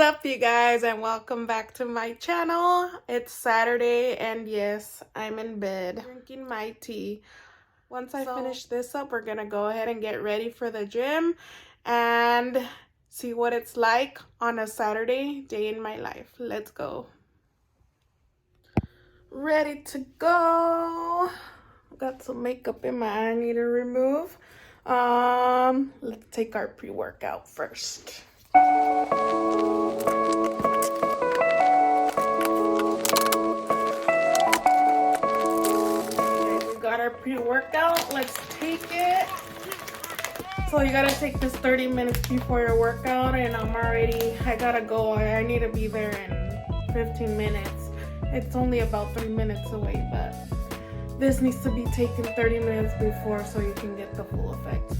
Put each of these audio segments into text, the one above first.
up, you guys, and welcome back to my channel. It's Saturday, and yes, I'm in bed drinking my tea. Once I finish this up, we're gonna go ahead and get ready for the gym and see what it's like on a Saturday day in my life. Let's go. Ready to go. Got some makeup in my eye I need to remove. Let's take our pre-workout first. We got our pre-workout. Let's take it. So you gotta take this 30 minutes before your workout, and I gotta go. I need to be there in 15 minutes. It's only about 3 minutes away, but this needs to be taken 30 minutes before so you can get the full effect.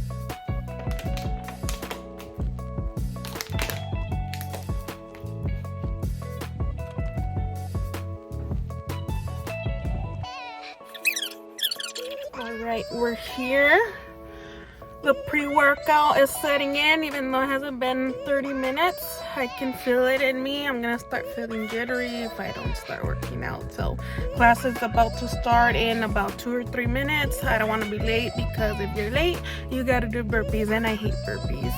Alright, we're here. The pre-workout is setting in, even though it hasn't been 30 minutes. I can feel it in me. I'm gonna start feeling jittery if I don't start working out. So class is about to start in about 2 or 3 minutes. I don't want to be late, because if you're late, you gotta do burpees, and I hate burpees.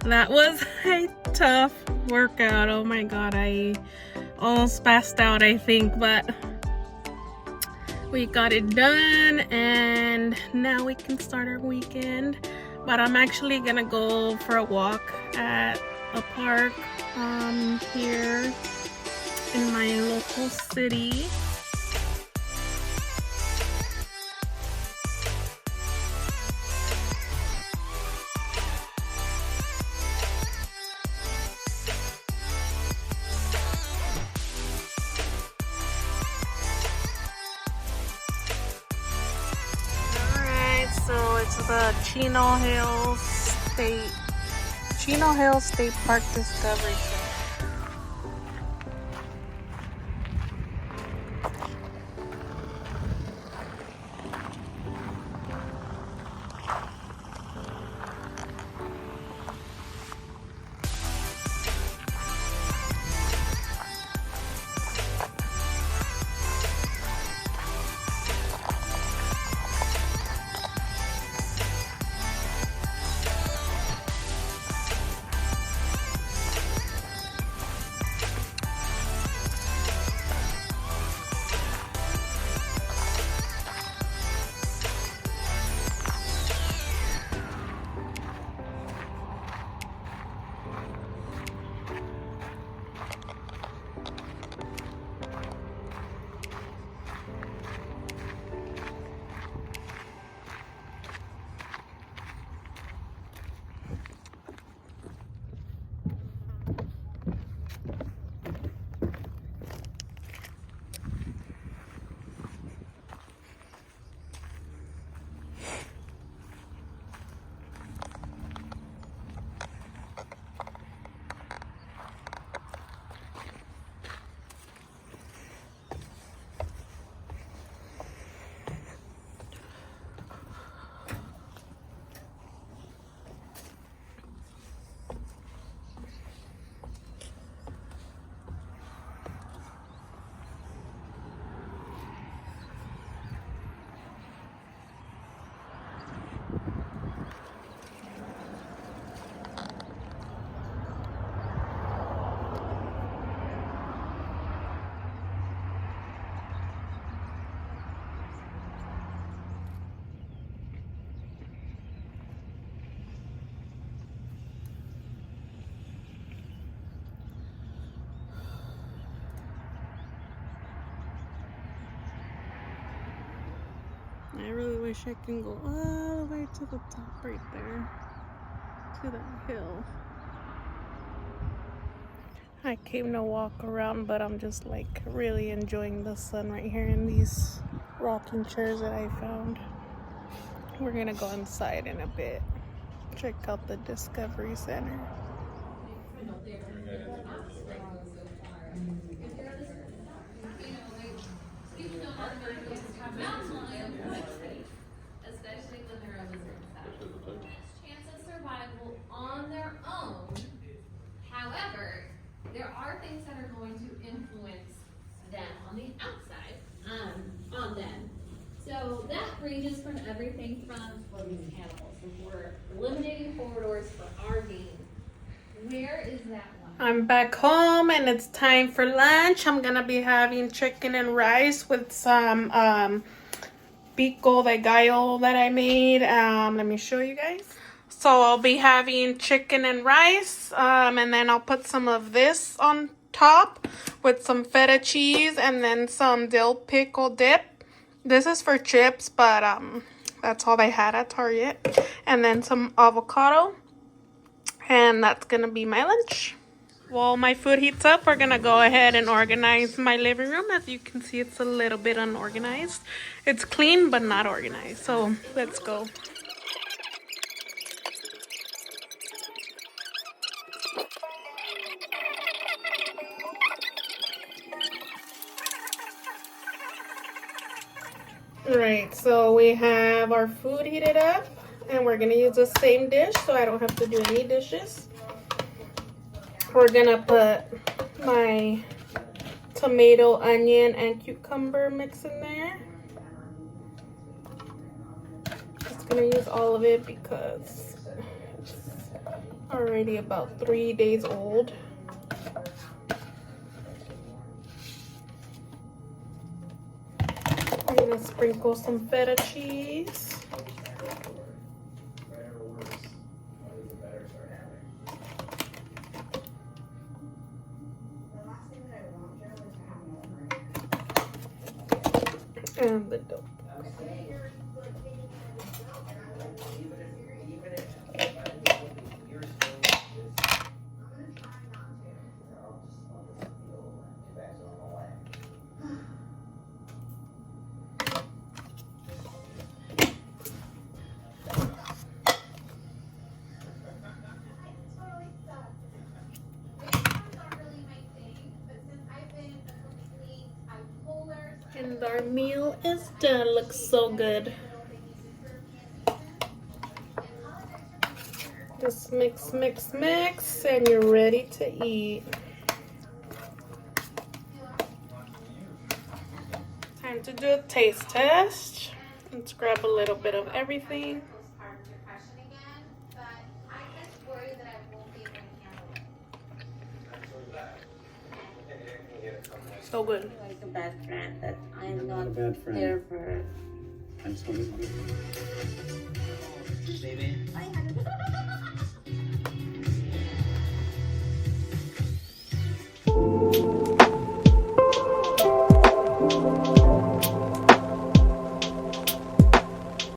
That was a tough workout. Oh my god, I all spazzed out, I think, but we got it done and now we can start our weekend. But I'm actually gonna go for a walk at a park here in my local city. So it's the Chino Hills State Park Discovery Center. I really wish I can go all the way to the top right there, to that hill. I came to walk around, but I'm just like really enjoying the sun right here in these rocking chairs that I found. We're gonna go inside in a bit, check out the Discovery Center. Chance of survival on their own. However, there are things that are going to influence them on the outside, on them. So that ranges from everything from floating animals. If we're eliminating corridors for RVing, where is that one? I'm back home and it's time for lunch. I'm gonna be having chicken and rice with some pico de gallo that I made. Let me show you guys. So I'll be having chicken and rice, and then I'll put some of this on top with some feta cheese and then some dill pickle dip. This is for chips, but that's all they had at Target. And then some avocado. And that's gonna be my lunch. While my food heats up, we're gonna go ahead and organize my living room. As you can see, it's a little bit unorganized. It's clean, but not organized. So let's go. Alright, so we have our food heated up. And we're gonna use the same dish, so I don't have to do any dishes. We're gonna put my tomato, onion, and cucumber mix in there. Just gonna use all of it because it's already about 3 days old. gonna sprinkle some feta cheese. And the dough. And our meal is done. Looks so good. Just mix, mix, mix, and you're ready to eat. Time to do a taste test. Let's grab a little bit of everything. So good. Like a bad friend that I'm not a bad friend. there for her. I'm sorry. Baby.